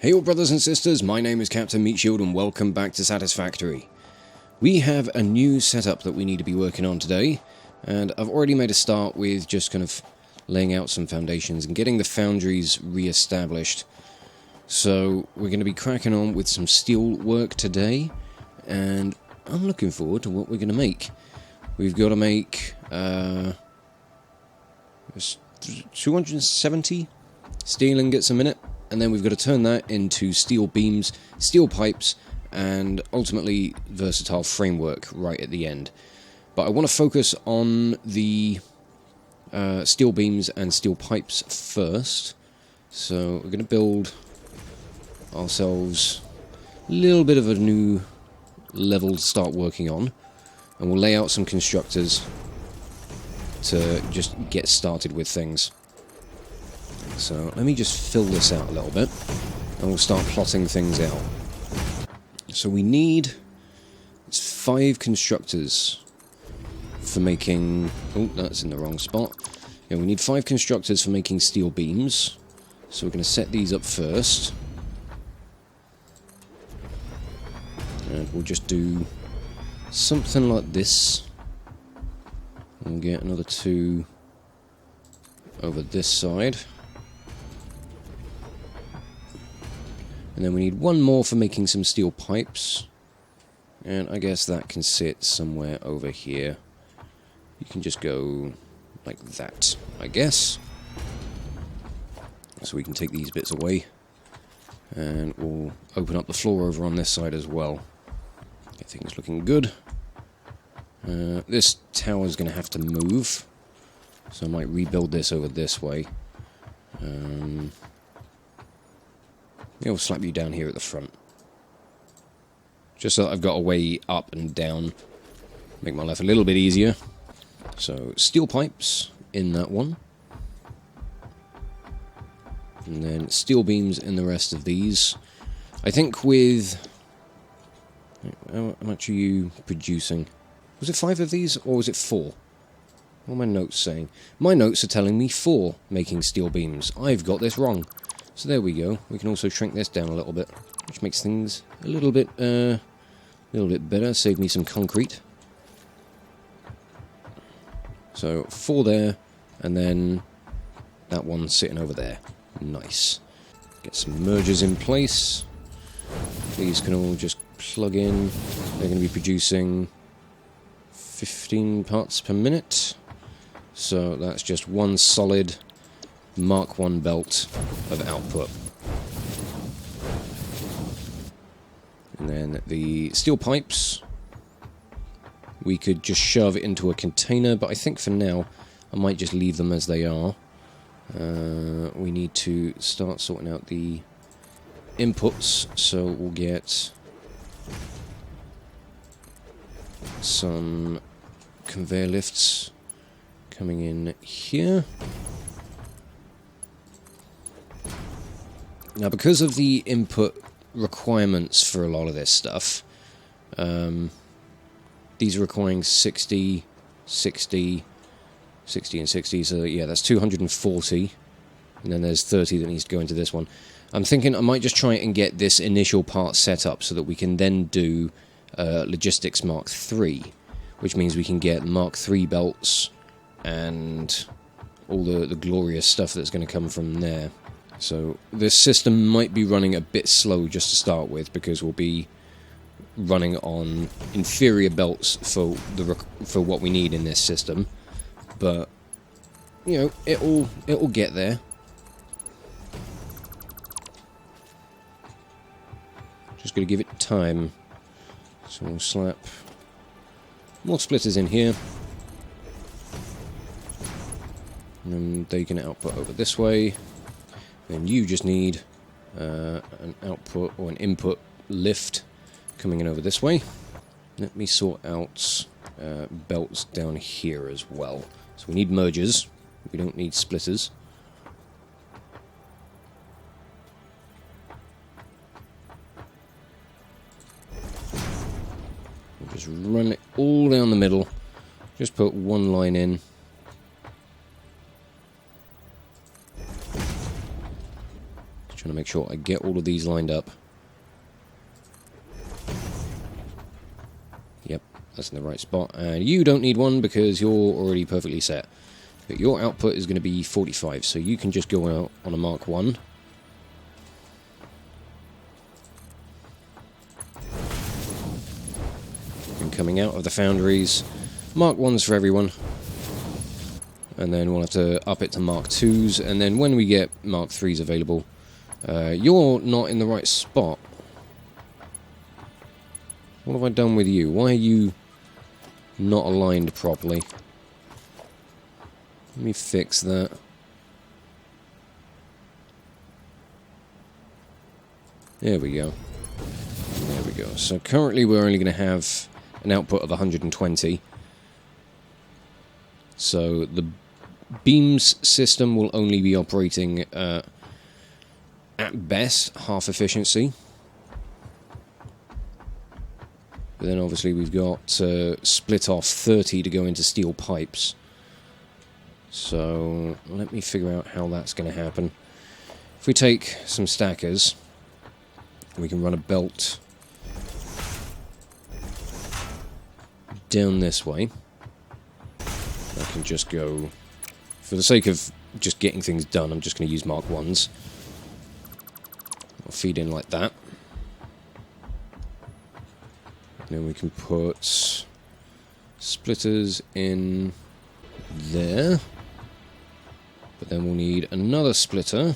Hey all brothers and sisters, my name is Captain Meatshield and welcome back to Satisfactory. We have a new setup that we need to be working on today, and I've already made a start with just kind of laying out some foundations and getting the Foundries re-established. So we're going to be cracking on with some steel work today, and I'm looking forward to what we're going to make. We've got to make 270 steel ingots a minute. And then we've got to turn that into steel beams, steel pipes, and ultimately versatile framework right at the end. But I want to focus on the steel beams and steel pipes first. So we're going to build ourselves a little bit of a new level to start working on. And we'll lay out some constructors to just get started with things. So let me just fill this out a little bit, and we'll start plotting things out. So we need 5 constructors for making... Oh, that's in the wrong spot. Yeah, we need 5 constructors for making steel beams. So we're going to set these up first. And we'll just do something like this. We'll get another 2 over this side. And then we need 1 more for making some steel pipes. And I guess that can sit somewhere over here. You can just go like that, I guess. So we can take these bits away. And we'll open up the floor over on this side as well. Get things looking good. This tower's going to have to move. So I might rebuild this over this way. Yeah, we'll slap you down here at the front. Just so that I've got a way up and down. Make my life a little bit easier. So, steel pipes in that one. And then steel beams in the rest of these. I think with... How much are you producing? Was it 5 of these, or was it 4? What are my notes saying? My notes are telling me 4 making steel beams. I've got this wrong. So there we go. We can also shrink this down a little bit, which makes things a little bit better. Save me some concrete. So 4 there, and then that one sitting over there. Nice. Get some mergers in place. These can all just plug in. They're going to be producing 15 parts per minute. So that's just one solid Mark 1 belt of output. And then the steel pipes, we could just shove it into a container, but I think for now I might just leave them as they are. We need to start sorting out the inputs, so we'll get some conveyor lifts coming in here. Now, because of the input requirements for a lot of this stuff, these are requiring 60, 60, 60 and 60, so yeah, that's 240, and then there's 30 that needs to go into this one. I'm thinking I might just try and get this initial part set up so that we can then do Logistics Mark 3, which means we can get Mark 3 belts and all the glorious stuff that's going to come from there. So this system might be running a bit slow just to start with, because we'll be running on inferior belts for what we need in this system. But you know, it'll get there. Just gotta give it time. So we'll slap more splitters in here, and then they can output over this way. Then you just need an output or an input lift coming in over this way. Let me sort out belts down here as well. So we need mergers. We don't need splitters. We'll just run it all down the middle. Just put one line in. to make sure I get all of these lined up. Yep, that's in the right spot. And you don't need one because you're already perfectly set. But your output is going to be 45, so you can just go out on a Mark 1. And coming out of the Foundries, Mark 1s for everyone. And then we'll have to up it to Mark 2s, and then when we get Mark 3s available, you're not in the right spot. What have I done with you? Why are you not aligned properly? Let me fix that. There we go. There we go. So currently we're only going to have an output of 120. So the beams system will only be operating at best half efficiency. But then obviously we've got split off 30 to go into steel pipes. So let me figure out how that's going to happen. If we take some stackers, we can run a belt down this way. I can just go, for the sake of just getting things done, I'm just going to use Mark 1s. I'll feed in like that. Then we can put splitters in there. But then we'll need another splitter,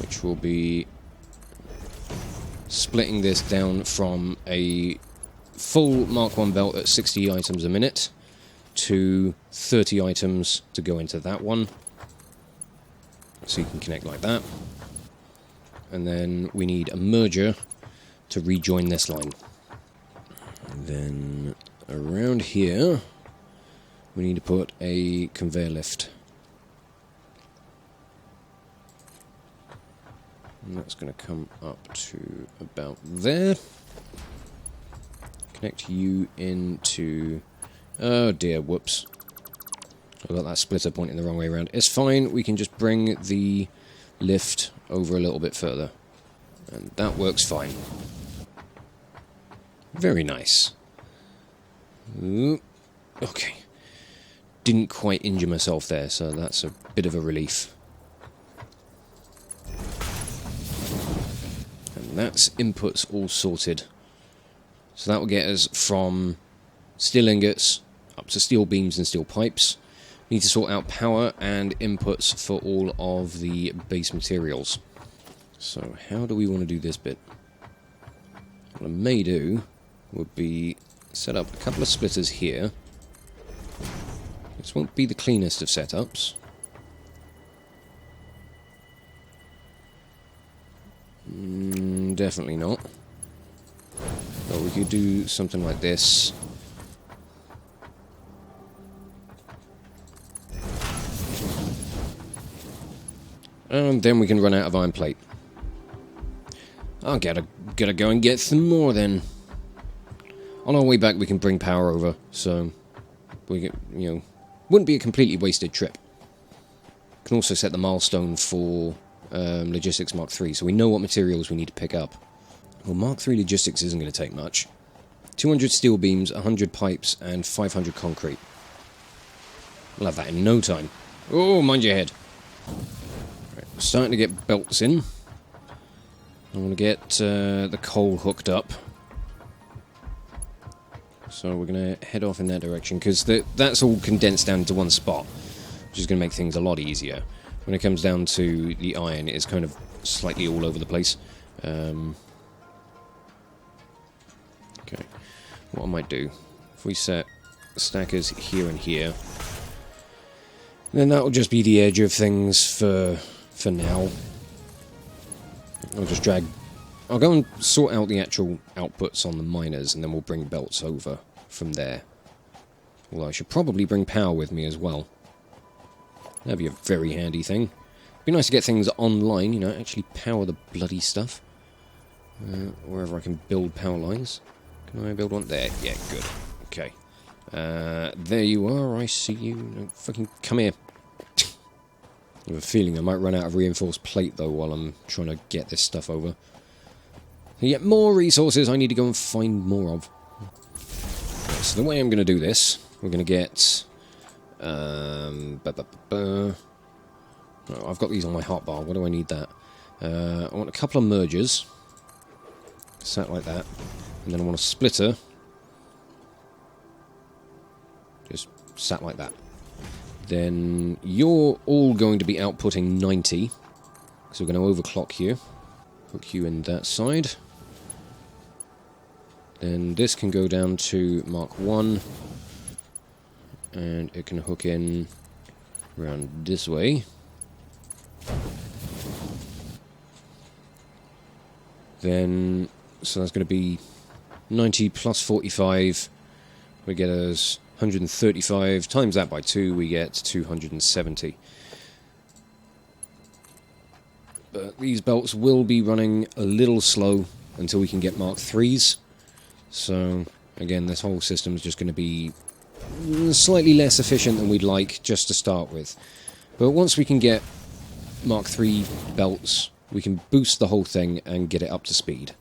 which will be splitting this down from a full Mark 1 belt at 60 items a minute to 30 items to go into that one. So you can connect like that. And then we need a merger to rejoin this line. And then around here, we need to put a conveyor lift. And that's going to come up to about there. Connect you into... Oh dear, whoops. I got that splitter pointing the wrong way around. It's fine, we can just bring the lift over a little bit further. And that works fine. Very nice. Ooh. Okay. Didn't quite injure myself there, so that's a bit of a relief. And that's inputs all sorted. So that will get us from steel ingots up to steel beams and steel pipes. We need to sort out power and inputs for all of the base materials. So how do we want to do this bit? What I may do would be set up a couple of splitters here. This won't be the cleanest of setups. Definitely not. But we could do something like this. And then we can run out of iron plate. I'll gotta go and get some more then. On our way back we can bring power over, so we get, wouldn't be a completely wasted trip. Can also set the milestone for Logistics Mark 3, so we know what materials we need to pick up. Well, Mark 3 Logistics isn't going to take much. 200 steel beams, 100 pipes, and 500 concrete. We'll have that in no time. Oh, mind your head. Right, we're starting to get belts in. I want to get the coal hooked up. So we're going to head off in that direction, because that's all condensed down into one spot, which is going to make things a lot easier. When it comes down to the iron, it's kind of slightly all over the place. Okay. What I might do, if we set stackers here and here, then that will just be the edge of things for now. I'll go and sort out the actual outputs on the miners, and then we'll bring belts over from there. Although I should probably bring power with me as well. That'd be a very handy thing. Be nice to get things online, actually power the bloody stuff. Wherever I can build power lines. Can I build one? There. Yeah, good. Okay. There you are. I see you. No, fucking come here. I have a feeling I might run out of reinforced plate, though, while I'm trying to get this stuff over. And yet more resources I need to go and find more of. So the way I'm going to do this, we're going to get... Oh, I've got these on my hotbar. What do I need that? I want a couple of mergers. Sat like that. And then I want a splitter. Just sat like that. Then you're all going to be outputting 90. So we're going to overclock you. Hook you in that side. Then this can go down to Mark 1. And it can hook in around this way. Then, so that's going to be 90 plus 45. We get us 135. Times that by 2, we get 270. But these belts will be running a little slow until we can get Mark 3s. So, again, this whole system is just going to be slightly less efficient than we'd like just to start with. But once we can get Mark 3 belts, we can boost the whole thing and get it up to speed.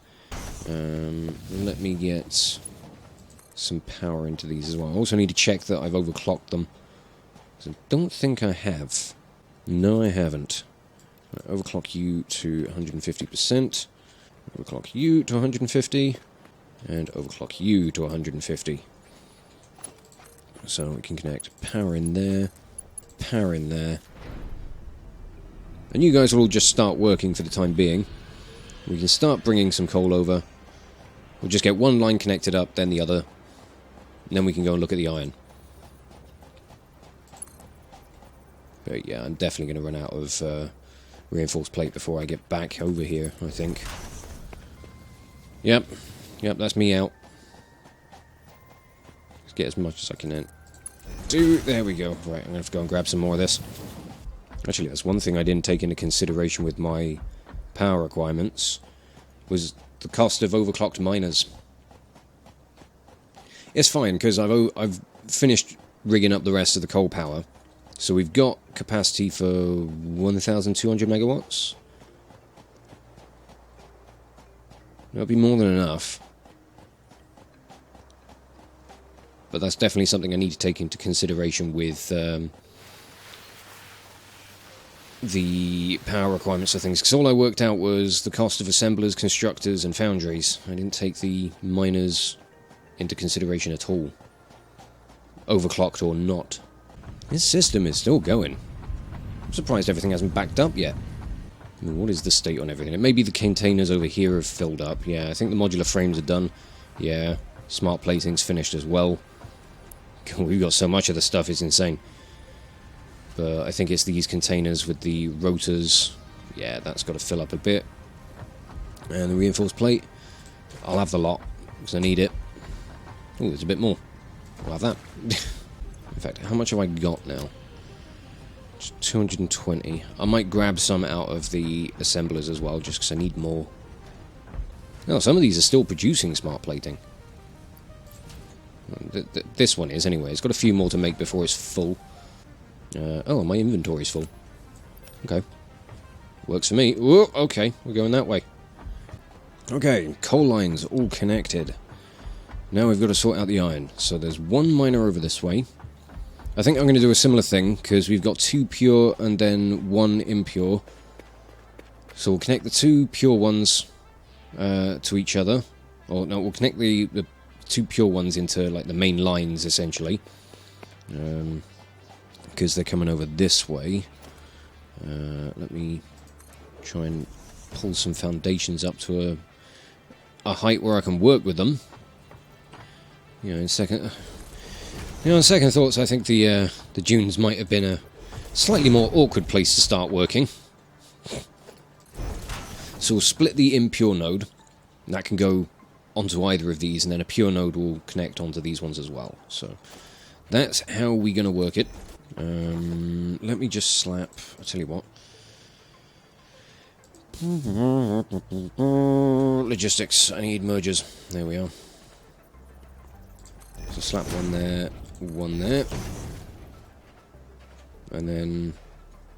Let me get some power into these as well. I also need to check that I've overclocked them. So I don't think I have. No, I haven't. Overclock you to 150%. Overclock you to 150. And overclock you to 150. So we can connect power in there, power in there. And you guys will all just start working for the time being. We can start bringing some coal over. We'll just get one line connected up, then the other. And then we can go and look at the iron. But yeah, I'm definitely going to run out of reinforced plate before I get back over here, I think. Yep, that's me out. Let's get as much as I can in. There we go. Right, I'm going to have to go and grab some more of this. Actually, that's one thing I didn't take into consideration with my power requirements, was the cost of overclocked miners. It's fine, because I've finished rigging up the rest of the coal power, so we've got capacity for 1,200 megawatts. That'll be more than enough. But that's definitely something I need to take into consideration with the power requirements of things, because all I worked out was the cost of assemblers, constructors, and foundries. I didn't take the miners into consideration at all, overclocked or not. This system is still going. I'm surprised everything hasn't backed up yet. I mean, what is the state on everything? Maybe the containers over here have filled up. Yeah, I think the modular frames are done. Yeah, smart plating's finished as well. We've got so much of the stuff, it's insane. But I think it's these containers with the rotors. Yeah, that's got to fill up a bit. And the reinforced plate, I'll have the lot, because I need it. Oh, there's a bit more. I'll have that. In fact, how much have I got now? 220. I might grab some out of the assemblers as well, just because I need more. No, some of these are still producing smart plating. This one is, anyway. It's got a few more to make before it's full. Oh, my inventory's full. Okay. Works for me. Whoa, okay, we're going that way. Okay, coal lines all connected. Now we've got to sort out the iron. So there's one miner over this way. I think I'm going to do a similar thing, because we've got 2 pure and then 1 impure. So we'll connect the 2 pure ones to each other. Or no, we'll connect the 2 pure ones into like the main lines, essentially. Because they're coming over this way. Let me try and pull some foundations up to a height where I can work with them. On second thoughts, I think the dunes might have been a slightly more awkward place to start working. So we'll split the impure node. And that can go onto either of these, and then a pure node will connect onto these ones as well. So that's how we're going to work it. Let me just slap... I'll tell you what. Logistics. I need mergers. There we are. So slap one there. And then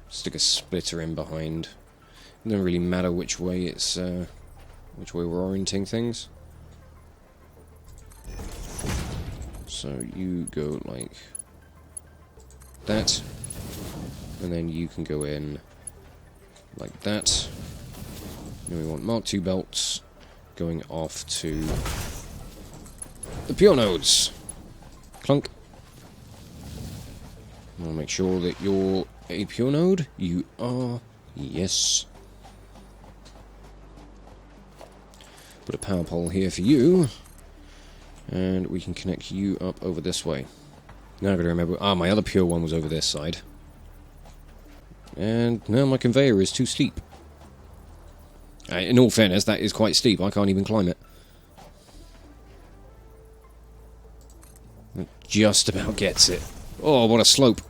Stick a splitter in behind. It doesn't really matter which way it's which way we're orienting things. So you go like that, and then you can go in like that. Then we want Mark II belts going off to the pure nodes. Clunk. I'll make sure that you're a pure node. You are. Yes. Put a power pole here for you. And we can connect you up over this way. Now I've got to remember... Ah, my other pure one was over this side. And now my conveyor is too steep. In all fairness, that is quite steep. I can't even climb it. It just about gets it. Oh, what a slope.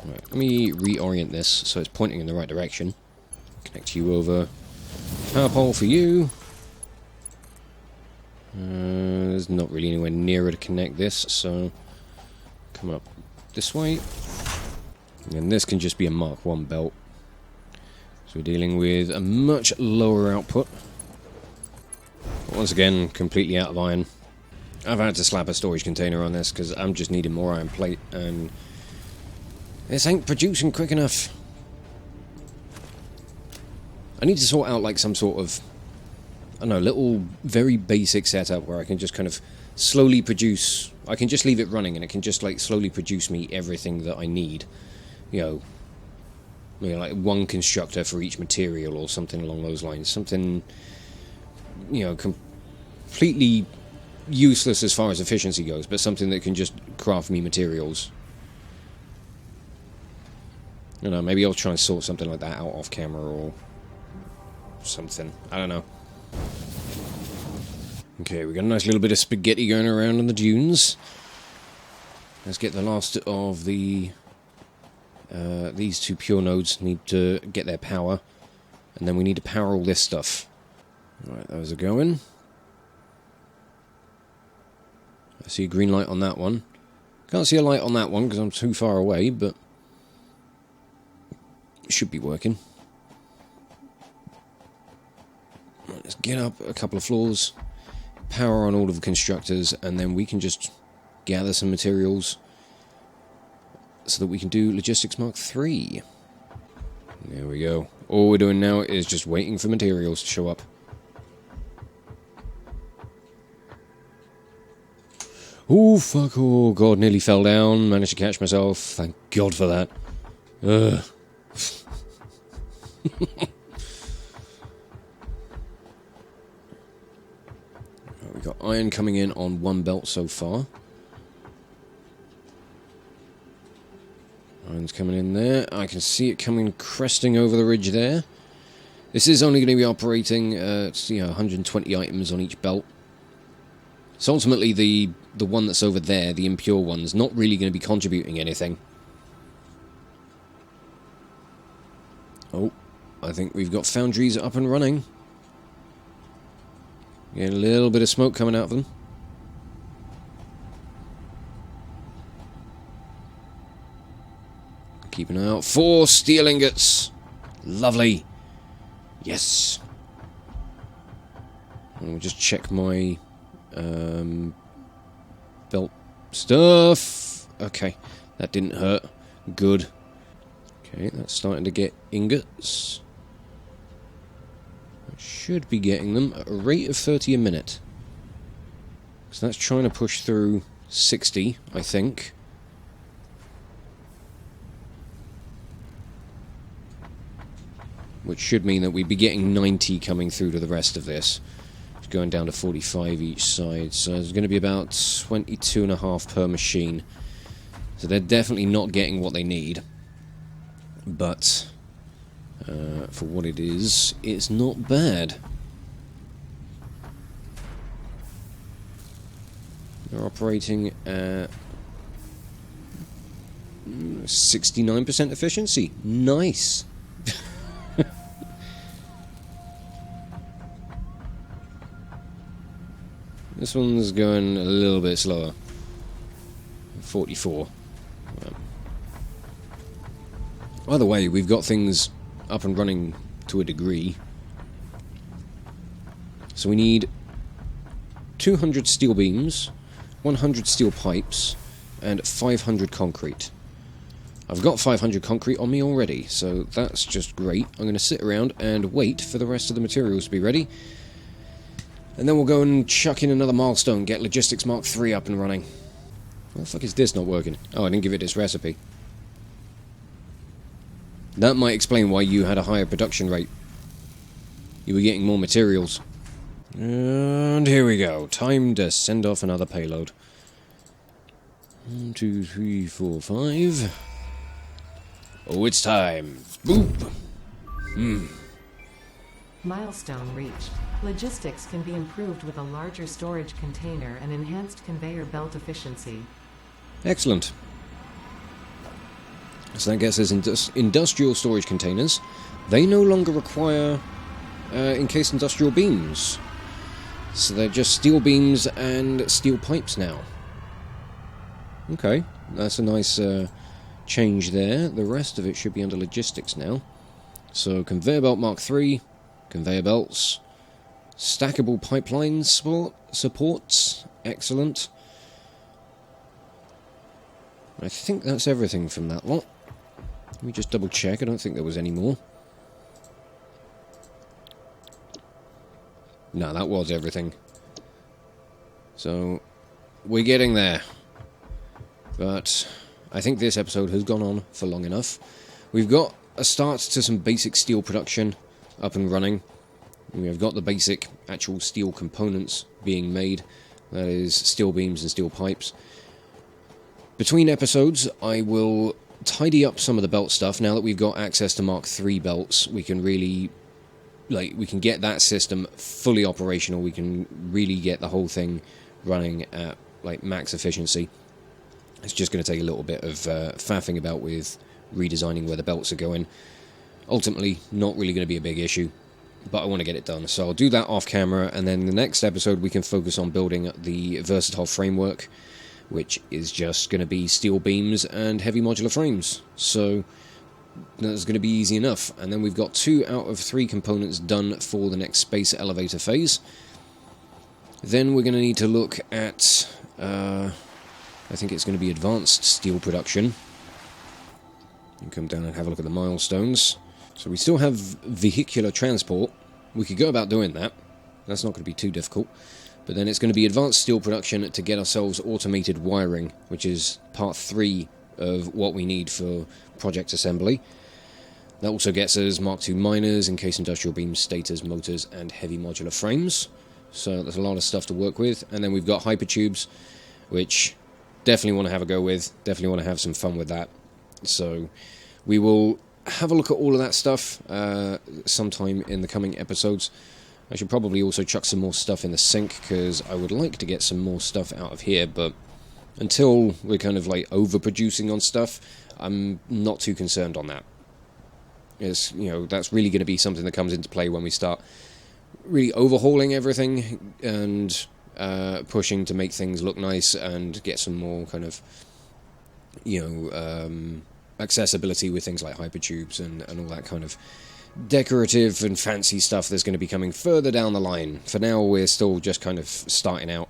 Right, let me reorient this so it's pointing in the right direction. Connect you over. Power pole for you. There's not really anywhere nearer to connect this, so come up this way. And this can just be a Mark I belt. So we're dealing with a much lower output. Once again, completely out of iron. I've had to slap a storage container on this because I'm just needing more iron plate, and this ain't producing quick enough. I need to sort out like some sort of, I don't know, little very basic setup where I can just kind of slowly produce. I can just leave it running and it can just like slowly produce me everything that I need. You know, like one constructor for each material or something along those lines. Something, you know, completely useless as far as efficiency goes, but something that can just craft me materials. I don't know, maybe I'll try and sort something like that out off camera or something. I don't know. Okay, we got a nice little bit of spaghetti going around on the dunes. Let's get the last of the... these two pure nodes need to get their power, and then we need to power all this stuff. Alright, those are going. I see a green light on that one. Can't see a light on that one because I'm too far away, but it should be working. Right, let's get up a couple of floors, power on all of the constructors, and then we can just gather some materials so that we can do Logistics Mark III. There we go. All we're doing now is just waiting for materials to show up. Oh, fuck. Oh, God, nearly fell down. Managed to catch myself. Thank God for that. Ugh. We've got iron coming in on one belt so far. Iron's coming in there. I can see it coming, cresting over the ridge there. This is only going to be operating, 120 items on each belt. So ultimately, the one that's over there, the impure one, is not really going to be contributing anything. Oh, I think we've got Foundries up and running. Get a little bit of smoke coming out of them. Keep an eye out. 4 steel ingots. Lovely. Yes. And we'll just check my belt stuff. Okay, that didn't hurt. Good. Okay, that's starting to get ingots. I should be getting them at a rate of 30 a minute. So that's trying to push through 60, I think. Which should mean that we'd be getting 90 coming through to the rest of this. It's going down to 45 each side, so there's going to be about 22.5 per machine. So they're definitely not getting what they need. But for what it is, it's not bad. They're operating at 69% efficiency. Nice. This one's going a little bit slower. 44. Either way, we've got things up and running to a degree. So we need 200 steel beams, 100 steel pipes, and 500 concrete. I've got 500 concrete on me already, so that's just great. I'm going to sit around and wait for the rest of the materials to be ready. And then we'll go and chuck in another milestone, get Logistics Mark III up and running. What the fuck is this not working? Oh, I didn't give it its recipe. That might explain why you had a higher production rate. You were getting more materials. And here we go. Time to send off another payload. 1, 2, 3, 4, 5... Oh, it's time. Boop. Milestone reached. Logistics can be improved with a larger storage container and enhanced conveyor belt efficiency. Excellent. So that gets us industrial storage containers. They no longer require encased industrial beams. So they're just steel beams and steel pipes now. Okay, that's a nice change there. The rest of it should be under logistics now. So conveyor belt Mark III, conveyor belts, stackable pipeline supports, excellent. I think that's everything from that lot. Let me just double check, I don't think there was any more. No, that was everything. So, we're getting there. But I think this episode has gone on for long enough. We've got a start to some basic steel production up and running. We've got the basic actual steel components being made. That is steel beams and steel pipes. Between episodes, I will tidy up some of the belt stuff. Now that we've got access to Mark III belts, we can really, we can get that system fully operational. We can really get the whole thing running at, max efficiency. It's just going to take a little bit of faffing about with redesigning where the belts are going. Ultimately, not really going to be a big issue, but I want to get it done. So I'll do that off camera, and then in the next episode we can focus on building the versatile framework, which is just going to be steel beams and heavy modular frames. So that's going to be easy enough. And then we've got 2 out of 3 components done for the next space elevator phase. Then we're going to need to look at... I think it's going to be advanced steel production. You come down and have a look at the milestones. So we still have vehicular transport. We could go about doing that. That's not going to be too difficult. But then it's going to be advanced steel production to get ourselves automated wiring, which is part 3 of what we need for project assembly. That also gets us Mark II miners, encased industrial beams, stators, motors, and heavy modular frames. So there's a lot of stuff to work with. And then we've got hypertubes, which... definitely want to have a go with, definitely want to have some fun with that. So we will have a look at all of that stuff sometime in the coming episodes. I should probably also chuck some more stuff in the sink, because I would like to get some more stuff out of here, but until we're kind of overproducing on stuff, I'm not too concerned on that. It's, that's really going to be something that comes into play when we start really overhauling everything and pushing to make things look nice and get some more kind of, accessibility with things like hypertubes and all that kind of decorative and fancy stuff that's going to be coming further down the line. For now, we're still just kind of starting out.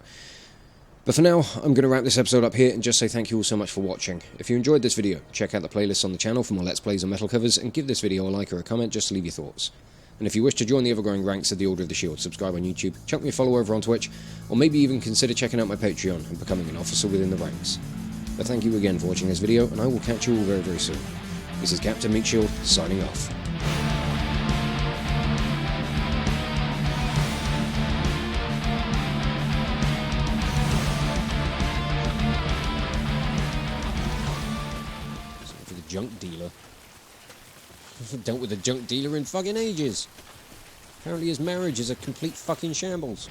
But for now, I'm going to wrap this episode up here and just say thank you all so much for watching. If you enjoyed this video, check out the playlists on the channel for more Let's Plays on metal covers, and give this video a like or a comment just to leave your thoughts. And if you wish to join the ever-growing ranks of the Order of the Shield, subscribe on YouTube, chuck me a follow over on Twitch, or maybe even consider checking out my Patreon and becoming an officer within the ranks. But thank you again for watching this video, and I will catch you all very, very soon. This is Captain Meatshield, signing off. For the junk dealer. I haven't dealt with a junk dealer in fucking ages. Apparently his marriage is a complete fucking shambles.